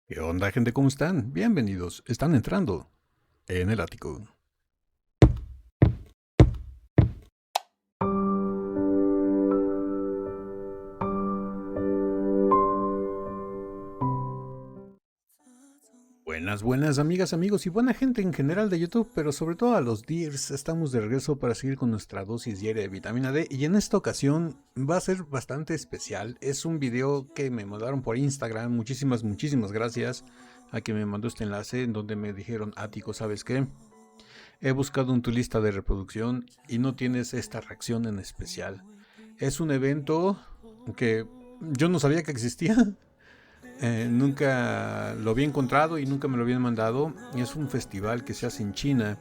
¿Qué onda, gente? ¿Cómo están? Bienvenidos. Están entrando en el ático. Buenas amigas, amigos y buena gente en general de YouTube, pero sobre todo a los Deers. Estamos de regreso para seguir con nuestra dosis diaria de vitamina D y en esta ocasión va a ser bastante especial. Es un video que me mandaron por Instagram. Muchísimas gracias a quien me mandó este enlace en donde me dijeron: Ático, ¿sabes qué? He buscado en tu lista de reproducción y no tienes esta reacción en especial. Es un evento que yo no sabía que existía. Nunca lo había encontrado y nunca me lo habían mandado. Es un festival que se hace en China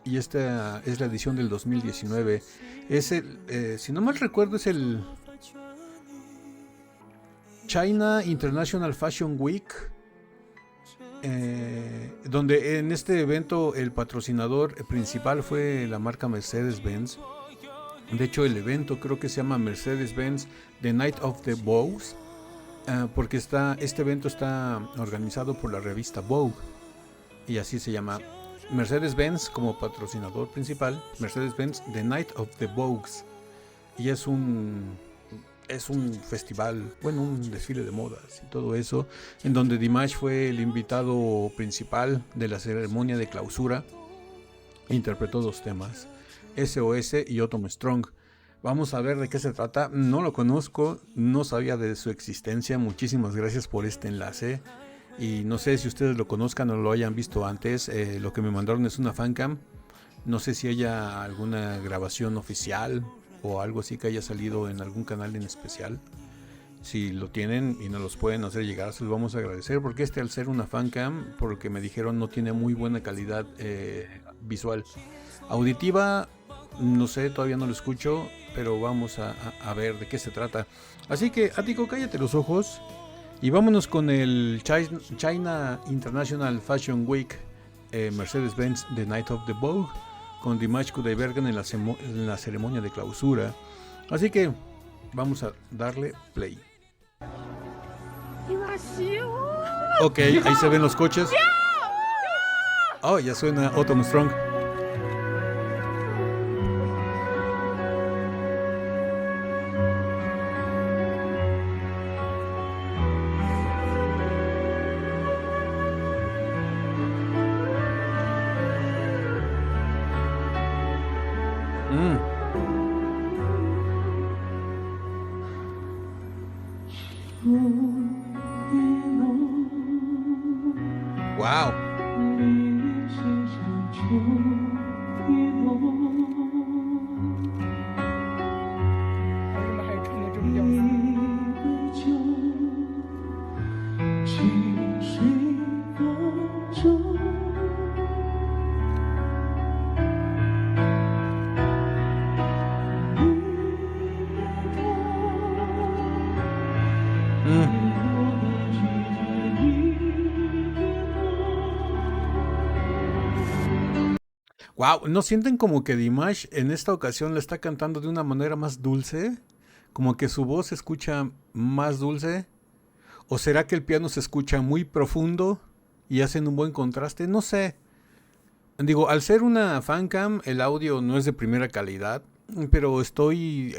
y esta es la edición del 2019. Es el, si no mal recuerdo, es el China International Fashion Week, donde en este evento el patrocinador principal fue la marca Mercedes-Benz. De hecho, el evento creo que se llama Mercedes-Benz The Night of the Bows, porque este evento está organizado por la revista Vogue y así se llama. Mercedes-Benz como patrocinador principal, Mercedes-Benz The Night of the Vogues, y es un festival, bueno, un desfile de modas y todo eso, en donde Dimash fue el invitado principal de la ceremonia de clausura. Interpretó dos temas, SOS y Autumn Strong. Vamos a ver de qué se trata. No lo conozco, no sabía de su existencia. Muchísimas gracias por este enlace. Y no sé si ustedes lo conozcan o lo hayan visto antes. Lo que me mandaron es una fancam. No sé si haya alguna grabación oficial o algo así que haya salido en algún canal en especial. Si lo tienen y nos los pueden hacer llegar, se los vamos a agradecer. Porque al ser una fancam, por lo que me dijeron, no tiene muy buena calidad visual. Auditiva, no sé, todavía no lo escucho, pero vamos a ver de qué se trata. Así que, Ático, cállate los ojos y vámonos con el China International Fashion Week, Mercedes-Benz The Night of the Vogue, con Dimash Kudaibergen en la ceremonia de clausura. Así que vamos a darle play. Ok, ahí se ven los coches. Oh, ya suena Autumn Strong. Wow. Wow, ¿no sienten como que Dimash en esta ocasión le está cantando de una manera más dulce? Como que su voz se escucha más dulce. ¿O será que el piano se escucha muy profundo y hacen un buen contraste? No sé. Digo, al ser una fancam, el audio no es de primera calidad, pero estoy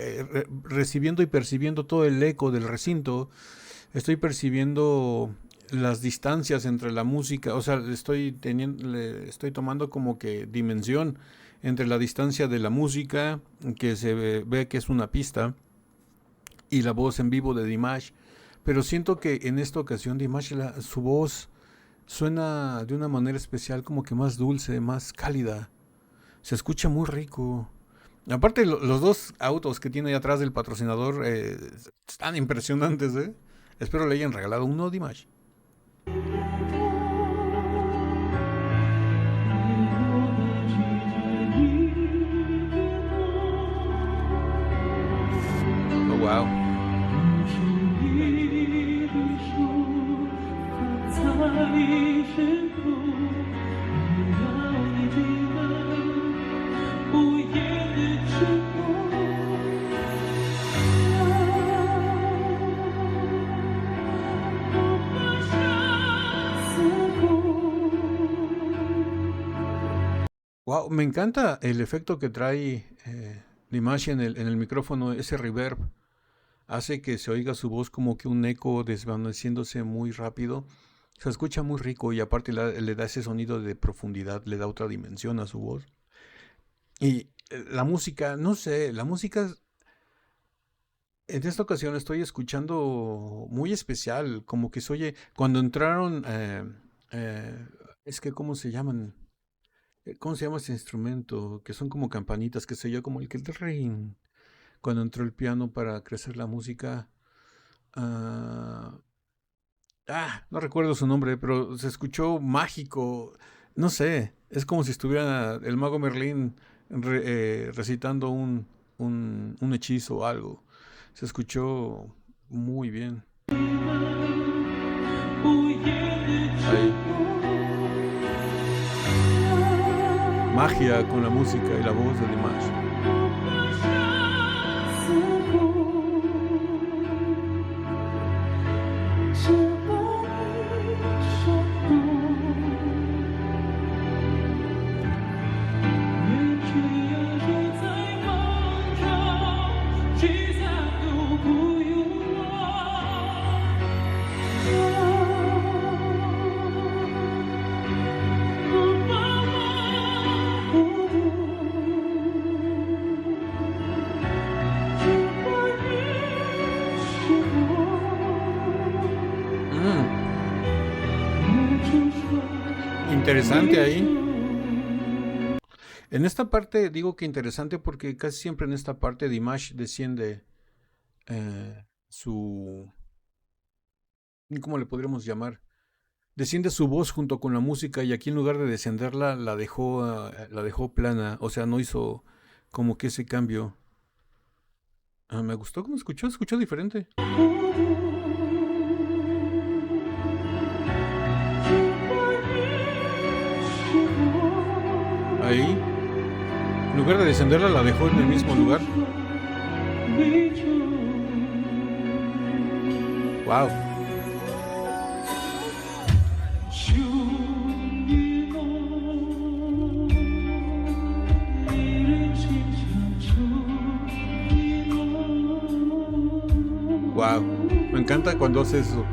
recibiendo y percibiendo todo el eco del recinto. Estoy percibiendo las distancias entre la música, o sea, estoy tomando como que dimensión entre la distancia de la música, que se ve que es una pista, y la voz en vivo de Dimash. Pero siento que en esta ocasión Dimash, su voz suena de una manera especial, como que más dulce, más cálida. Se escucha muy rico. Aparte, los dos autos que tiene ahí atrás del patrocinador están impresionantes, ¿eh? Espero le hayan regalado uno, Dimash. Oh, wow. Wow, me encanta el efecto que trae Dimash en el micrófono, ese reverb. Hace que se oiga su voz como que un eco desvaneciéndose muy rápido. Se escucha muy rico y aparte le da ese sonido de profundidad, le da otra dimensión a su voz. Y la música, no sé, la música en esta ocasión estoy escuchando muy especial, como que se oye, cuando entraron, eh, es que, ¿cómo se llaman? ¿Cómo se llama este instrumento? Que son como campanitas, que se oye como el que ring. Cuando entró el piano para crecer la música. ah, no recuerdo su nombre, pero se escuchó mágico. No sé, es como si estuviera el mago Merlín recitando un hechizo o algo. Se escuchó muy bien. Ahí. Magia con la música y la voz de Dimash. Interesante ahí. En esta parte digo que interesante porque casi siempre en esta parte Dimash desciende su... ¿Cómo le podríamos llamar? Desciende su voz junto con la música y aquí en lugar de descenderla la dejó plana, o sea, no hizo como que ese cambio. Me gustó cómo escuchó diferente. Ahí, en lugar de descenderla la dejó en el mismo lugar. Wow. Wow, me encanta cuando hace eso.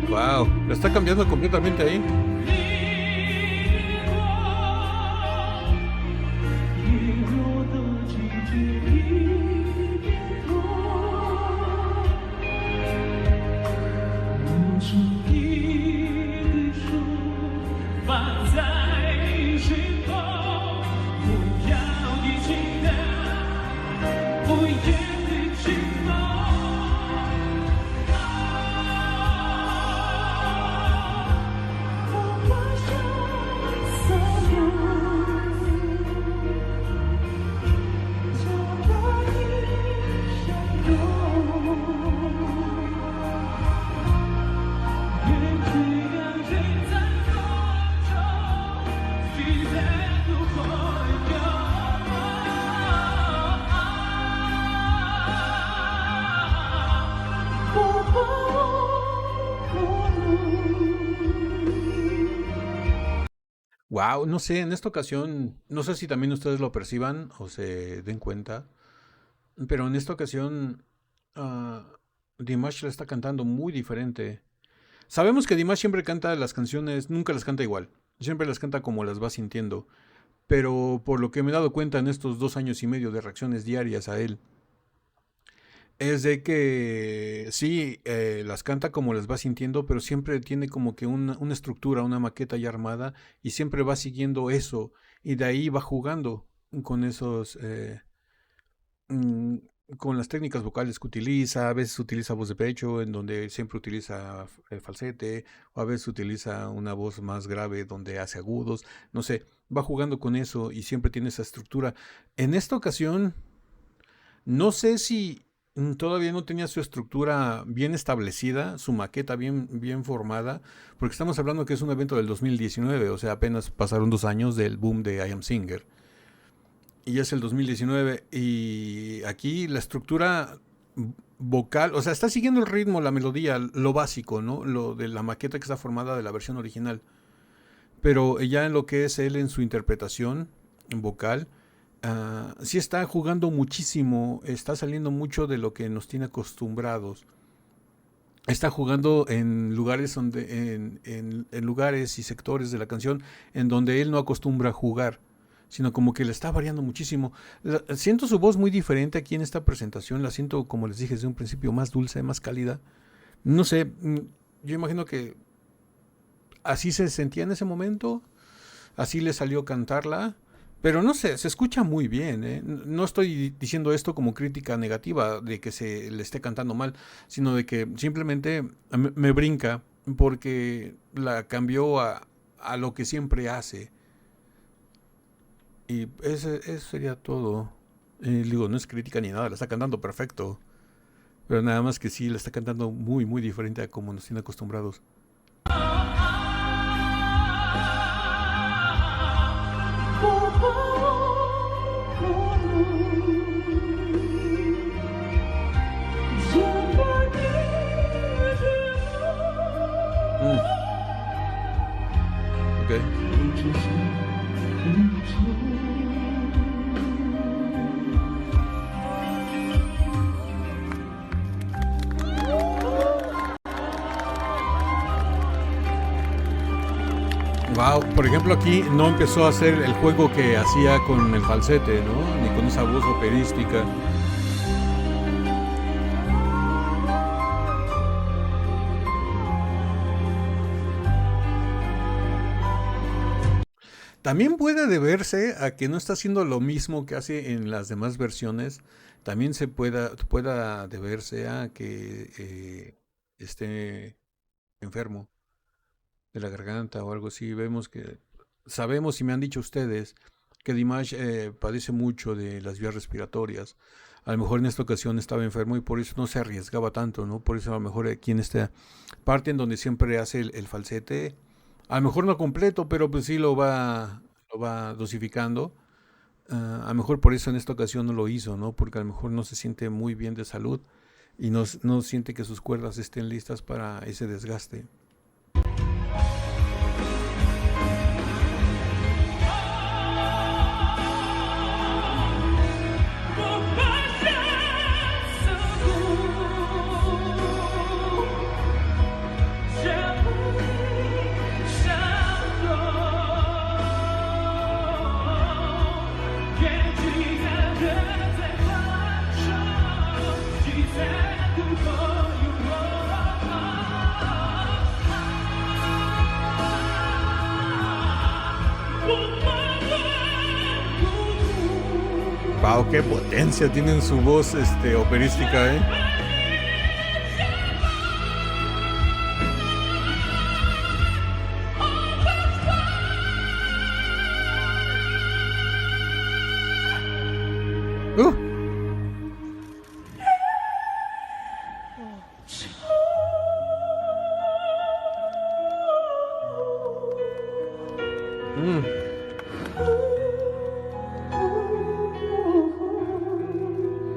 Wow, la está cambiando completamente ahí. Wow, no sé, en esta ocasión, no sé si también ustedes lo perciban o se den cuenta, pero en esta ocasión ah, Dimash la está cantando muy diferente. Sabemos que Dimash siempre canta las canciones, nunca las canta igual, siempre las canta como las va sintiendo, pero por lo que me he dado cuenta en estos 2 años y medio de reacciones diarias a él, es de que sí, las canta como las va sintiendo, pero siempre tiene como que una estructura, una maqueta ya armada, y siempre va siguiendo eso, y de ahí va jugando con esos, mm, con las técnicas vocales que utiliza. A veces utiliza voz de pecho, en donde siempre utiliza falsete, o a veces utiliza una voz más grave donde hace agudos, no sé, va jugando con eso y siempre tiene esa estructura. En esta ocasión, no sé si todavía no tenía su estructura bien establecida, su maqueta bien formada, porque estamos hablando que es un evento del 2019, o sea, apenas pasaron 2 años del boom de I Am Singer. y es el 2019. Y aquí la estructura vocal, o sea, está siguiendo el ritmo, la melodía, lo básico, ¿no? Lo de la maqueta que está formada de la versión original. Pero ya en lo que es él en su interpretación vocal, sí está jugando muchísimo, está saliendo mucho de lo que nos tiene acostumbrados. Está jugando en lugares en lugares y sectores de la canción en donde él no acostumbra a jugar, sino como que le está variando muchísimo. Siento su voz muy diferente aquí en esta presentación, la siento, como les dije desde un principio, más dulce, más cálida. No sé, yo imagino que así se sentía en ese momento, así le salió cantarla, pero no sé, se escucha muy bien, ¿eh? No estoy diciendo esto como crítica negativa de que se le esté cantando mal, sino de que simplemente me brinca porque la cambió a lo que siempre hace. Y eso sería todo. Digo, no es crítica ni nada, la está cantando perfecto, pero nada más que sí, la está cantando muy, muy diferente a como nos tienen acostumbrados. Wow, por ejemplo aquí no empezó a hacer el juego que hacía con el falsete, ¿no? Ni con esa voz operística. También puede deberse a que no está haciendo lo mismo que hace en las demás versiones. También pueda deberse a que esté enfermo de la garganta o algo así. Sabemos y me han dicho ustedes que Dimash padece mucho de las vías respiratorias. A lo mejor en esta ocasión estaba enfermo y por eso no se arriesgaba tanto, ¿no? Por eso a lo mejor aquí en esta parte en donde siempre hace el falsete, a lo mejor no completo, pero pues sí lo va dosificando. A lo mejor por eso en esta ocasión no lo hizo, ¿no? Porque a lo mejor no se siente muy bien de salud y no siente que sus cuerdas estén listas para ese desgaste. Wow, qué potencia tiene en su voz operística, ¿eh?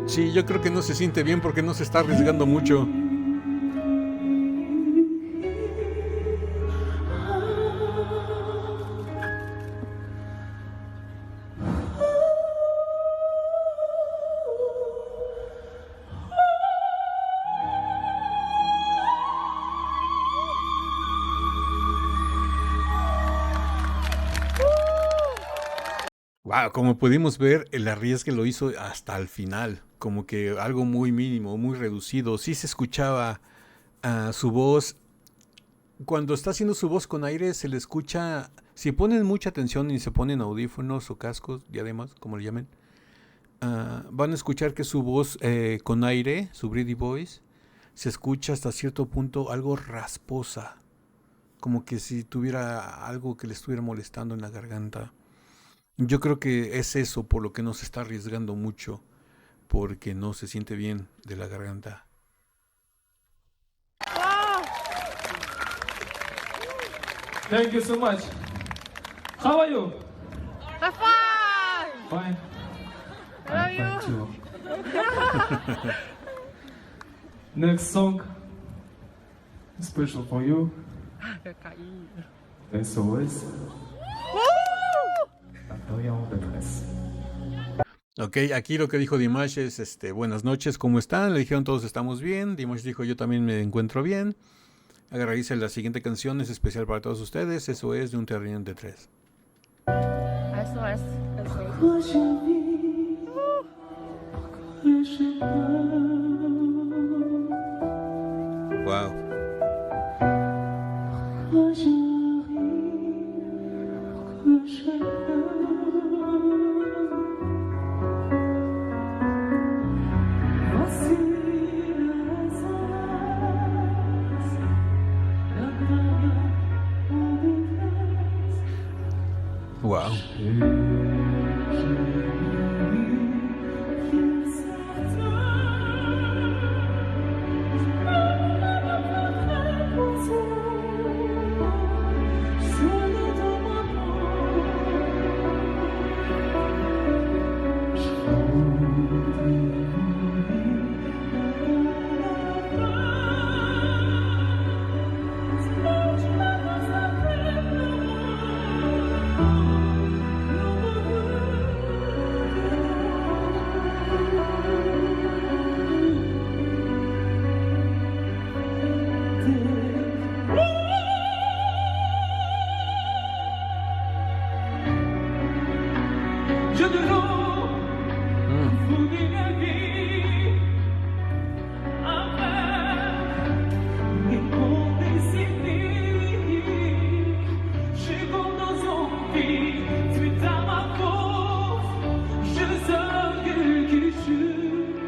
Sí, yo creo que no se siente bien porque no se está arriesgando mucho. Wow, como pudimos ver, el arriesgue lo hizo hasta el final, como que algo muy mínimo, muy reducido. Sí se escuchaba su voz. Cuando está haciendo su voz con aire, se le escucha. Si ponen mucha atención y se ponen audífonos o cascos, diademas, como le llamen, van a escuchar que su voz con aire, su breathy voice, se escucha hasta cierto punto algo rasposa, como que si tuviera algo que le estuviera molestando en la garganta. Yo creo que es eso por lo que no se está arriesgando mucho, porque no se siente bien de la garganta. Thank you so much. How are you? Fine. Fine. Thank you. Next song, special for you. SOS. Atelier de Tres. Ok, aquí lo que dijo Dimash es, buenas noches, ¿cómo están? Le dijeron todos estamos bien. Dimash dijo yo también me encuentro bien. Agradece la siguiente canción, es especial para todos ustedes. Eso es de un terrien de tres. SOS. Wow. Wow.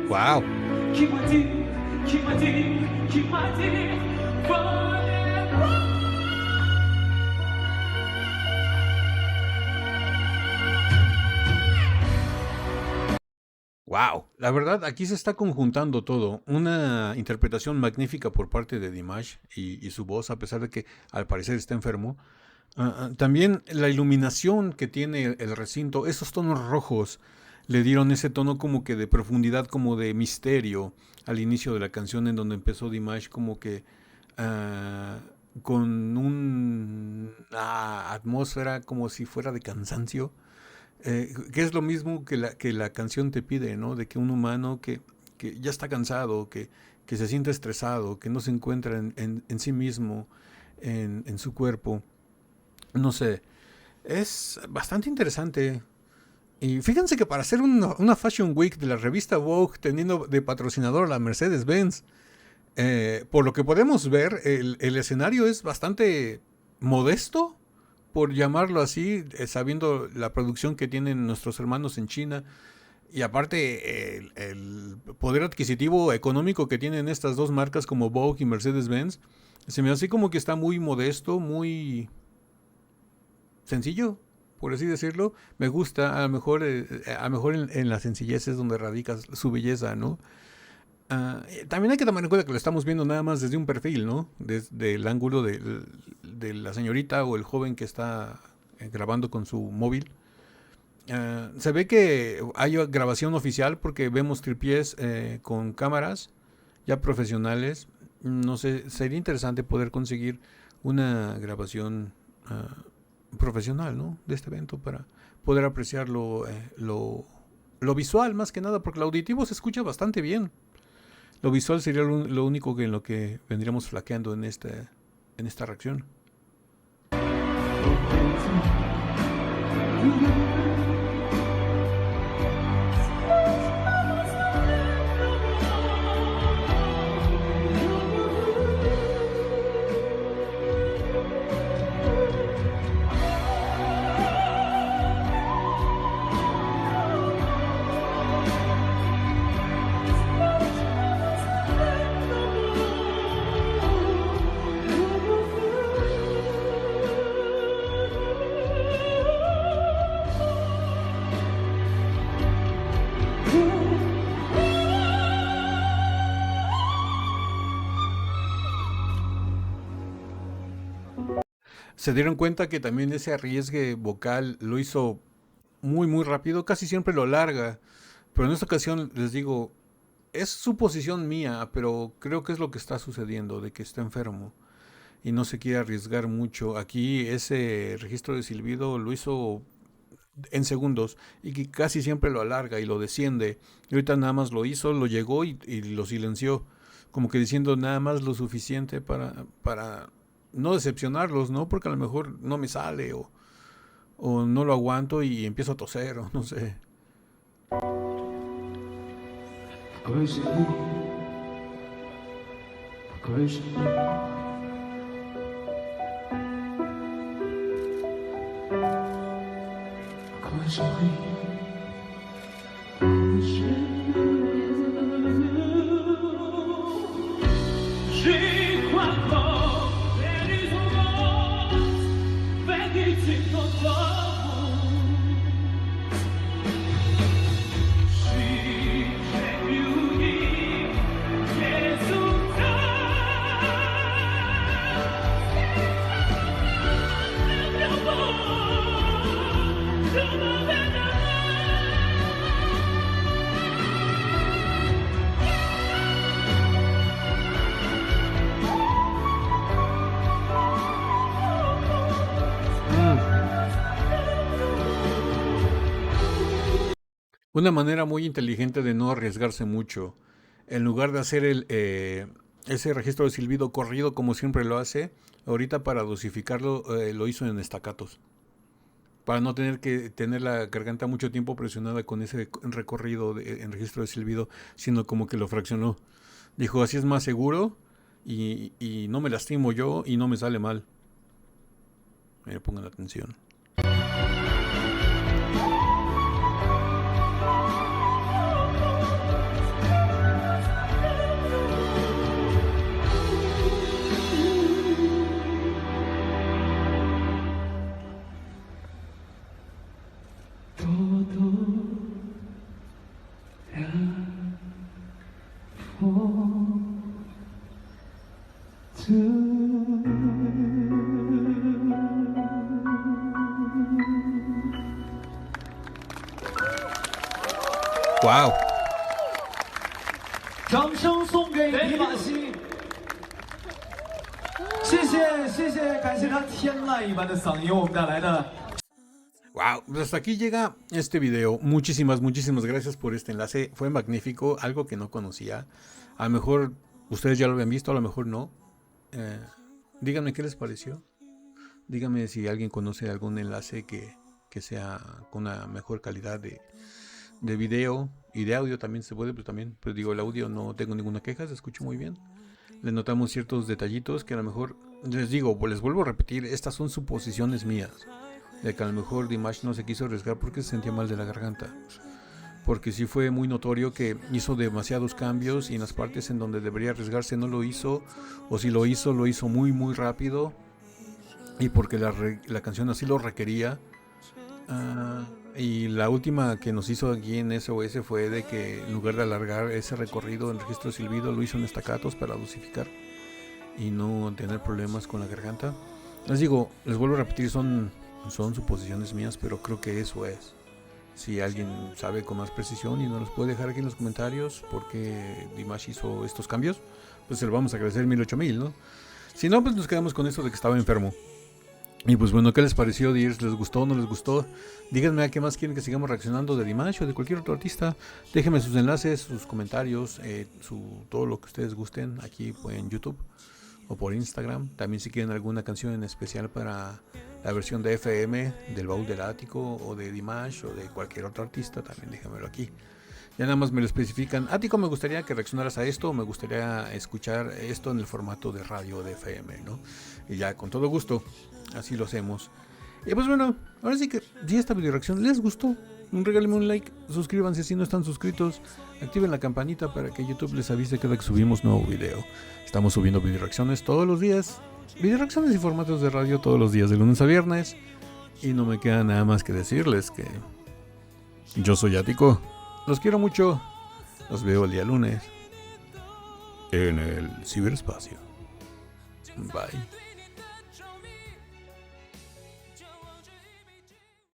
Wow. Wow, la verdad aquí se está conjuntando todo. Una interpretación magnífica por parte de Dimash y su voz, a pesar de que al parecer está enfermo. También la iluminación que tiene el recinto, esos tonos rojos le dieron ese tono como que de profundidad, como de misterio al inicio de la canción, en donde empezó Dimash como que con una atmósfera como si fuera de cansancio. Que es lo mismo que la canción te pide, ¿no? De que un humano que ya está cansado, que se siente estresado, que no se encuentra en sí mismo, en su cuerpo. No sé, es bastante interesante. Y fíjense que para hacer una Fashion Week de la revista Vogue, teniendo de patrocinador a la Mercedes-Benz, por lo que podemos ver, el escenario es bastante modesto, por llamarlo así, sabiendo la producción que tienen nuestros hermanos en China. Y aparte, el poder adquisitivo económico que tienen estas dos marcas como Vogue y Mercedes-Benz, se me hace como que está muy modesto, muy sencillo, por así decirlo. Me gusta, a lo mejor en la sencillez es donde radica su belleza, ¿no? También hay que tomar en cuenta que lo estamos viendo nada más desde un perfil, ¿no? Desde el ángulo de la señorita o el joven que está grabando con su móvil. Se ve que hay grabación oficial porque vemos tripiés con cámaras ya profesionales. No sé, sería interesante poder conseguir una grabación profesional, ¿no? De este evento para poder apreciar lo visual más que nada, porque el auditivo se escucha bastante bien. Lo visual sería lo único en lo que vendríamos flaqueando en esta reacción. Se dieron cuenta que también ese arriesgue vocal lo hizo muy muy rápido, casi siempre lo larga, Pero en esta ocasión les digo, es suposición mía, pero creo que es lo que está sucediendo, de que está enfermo y no se quiere arriesgar mucho. Aquí ese registro de silbido lo hizo en segundos y que casi siempre lo alarga y lo desciende. Y ahorita nada más lo hizo, lo llegó y lo silenció, como que diciendo nada más lo suficiente para no decepcionarlos, ¿no? Porque a lo mejor no me sale o no lo aguanto y empiezo a toser o no sé. 不愧是你，不愧是你，不愧是你，不愧是J'y crois encore, there is a rose, vérité notre Una manera muy inteligente de no arriesgarse mucho. En lugar de hacer ese registro de silbido corrido como siempre lo hace, ahorita para dosificarlo lo hizo en estacatos. Para no tener que tener la garganta mucho tiempo presionada con ese recorrido en registro de silbido, sino como que lo fraccionó. Dijo, así es más seguro y no me lastimo yo y no me sale mal. Pongan atención. ¡Wow! 掌声送给迪玛希，谢谢谢谢，感谢他天籁一般的嗓音，我们带来的。 Wow, pues hasta aquí llega este video. Muchísimas gracias por este enlace. Fue magnífico, algo que no conocía. A lo mejor ustedes ya lo habían visto, a lo mejor no. Díganme qué les pareció. Díganme si alguien conoce algún enlace que sea con una mejor calidad de video y de audio también se puede, pues también, pero digo, el audio no tengo ninguna queja, se escucha muy bien. Le notamos ciertos detallitos que a lo mejor, les digo, les vuelvo a repetir, estas son suposiciones mías. De que a lo mejor Dimash no se quiso arriesgar porque se sentía mal de la garganta. Porque sí fue muy notorio que hizo demasiados cambios y en las partes en donde debería arriesgarse no lo hizo. O si lo hizo muy rápido. Y porque la canción así lo requería. Y la última que nos hizo aquí en SOS fue de que en lugar de alargar ese recorrido en registro de silbido, lo hizo en estacatos para dosificar y no tener problemas con la garganta. Les digo, les vuelvo a repetir, son suposiciones mías, pero creo que eso es. Si alguien sabe con más precisión y nos los puede dejar aquí en los comentarios por qué Dimash hizo estos cambios, pues se lo vamos a agradecer 1000, ¿no? Si no, pues nos quedamos con eso de que estaba enfermo. Y pues bueno, ¿qué les pareció, Dears? ¿Les gustó o no les gustó? Díganme a qué más quieren que sigamos reaccionando de Dimash o de cualquier otro artista. Déjenme sus enlaces, sus comentarios, todo lo que ustedes gusten aquí en YouTube o por Instagram. También si quieren alguna canción en especial para la versión de FM del Baúl del Ático o de Dimash o de cualquier otro artista, también déjenmelo aquí. Ya nada más me lo especifican. Ático, me gustaría que reaccionaras a esto, o me gustaría escuchar esto en el formato de radio de FM, ¿no? Y ya con todo gusto, así lo hacemos. Y pues bueno, ahora sí que si esta video reacción les gustó, regálenme un like, suscríbanse si no están suscritos, activen la campanita para que YouTube les avise cada que subimos nuevo video. Estamos subiendo video reacciones todos los días, video reacciones y formatos de radio todos los días de lunes a viernes. Y no me queda nada más que decirles que yo soy Ático. Los quiero mucho. Los veo el día lunes en el ciberespacio. Bye.